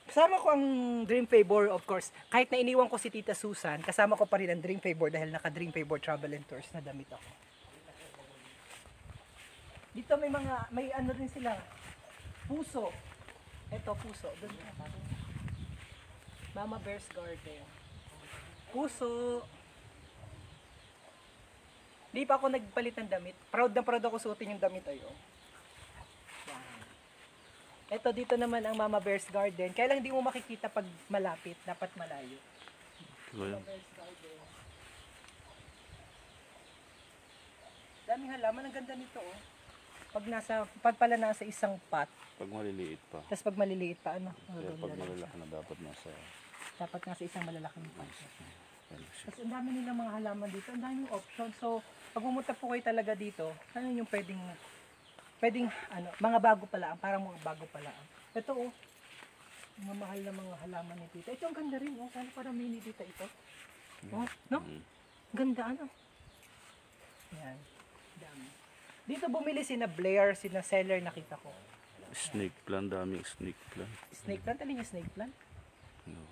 Kasama ko ang Dream Favor, of course. Kahit na iniwan ko si Tita Susan, kasama ko pa rin ang Dream Favor dahil naka Dream Favor Travel and Tours na damit ako. Dito may ano rin sila. Puso. Ito, puso. Doon. Mama Bear's Garden. Puso. Di pa ako nagpalit ng damit. Proud na proud ako suotin yung damit ayo. Yan. Ito dito naman ang Mama Bear's Garden. Kaya lang hindi mo makikita pag malapit. Dapat malayo. Mama Bear's Garden. Daming halaman. Ang ganda nito oh. Pag pala nasa isang pot. Pag maliliit pa. Tapos pag maliliit pa, ano? Kaya pag malalaki na dapat nasa... Dapat nasa isang malalaking pot. Tapos ang dami nilang mga halaman dito. Ang daming option. So, pag pumunta po kayo talaga dito, ano yung pwedeng ano, mga bago pala. Parang mga bago pala. Ito oh. Mga mahal na mga halaman ni tita. Ito ang ganda rin oh. Sana parang mini tita ito. Oh, no? Ganda ano? Yan. Dami. Dito bumili sina Blair, sina Seller, nakita ko. Snake plant, daming snake plant. Snake plant? Alin yung snake plant? No.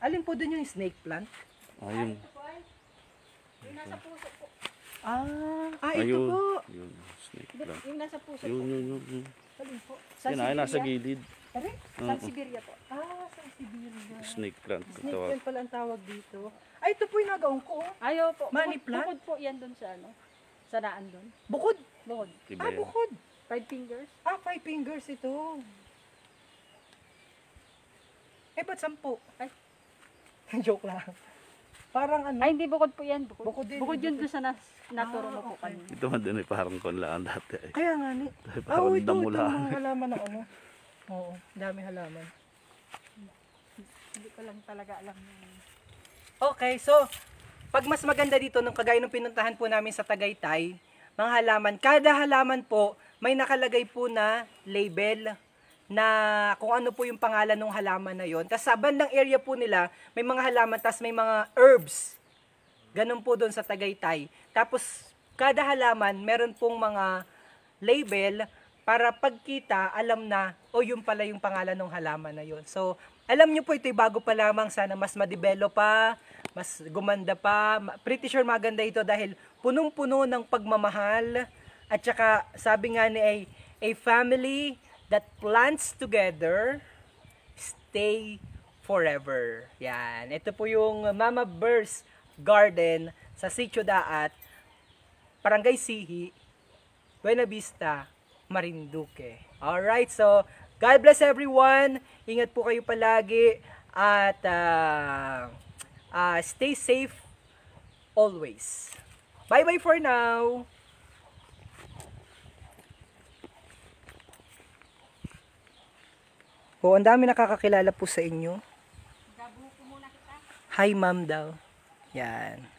Alin po dun yung snake plant? Ayun. Yung nasa puso po. Ito Ayun. po. Yun, snake plant. Yung nasa puso Yun, po. yun. Alin po? Yan ay nasa gilid. Alin? San Siberia po. Sa Siberia. Snake plant. Snake Tawag. plant pala ang tawag dito. Ito po yung nagaong ko. Oh. Ayaw po. Money plant? Bukod po yan doon sa ano. Sa daan doon. Bukod. Bukod. Iba yan. Bukod. 5 fingers. 5 fingers ito. Ba't 10? Ay. Joke lang. Parang ano? Ay, hindi bukod po yan. Bukod din. Bukod yun doon sa naturo mo po okay. kanina. Ito man din ay parang konlaan dati. Ay. Kaya nga ni. Parang Ito damulaan. mga halaman ng ano. Oo, dami halaman. Hindi ko lang talaga alam yun. Okay, so pag mas maganda dito nung kagaya nung pinuntahan po namin sa Tagaytay, mga halaman, kada halaman po may nakalagay po na label na kung ano po yung pangalan ng halaman na yon. Tapos sa bandang area po nila, may mga halaman, tapos may mga herbs. Ganun po doon sa Tagaytay. Tapos kada halaman, meron pong mga label para pagkita, alam na, yung pala yung pangalan ng halaman na yon. So, alam nyo po, ito'y bago pa lamang, sana mas ma-develop pa, mas gumanda pa. Pretty sure maganda ito dahil punong-puno ng pagmamahal. At saka, sabi nga ni a family that plants together, stay forever. Yan. Ito po yung Mama Bear's Garden sa Sitio Daat, Barangay Sihi, Buena Vista, Marinduque. Alright, so God bless everyone. Ingat po kayo palagi at stay safe always. Bye-bye for now. Ang dami nakakakilala po sa inyo. Hi, ma'am daw. Yan.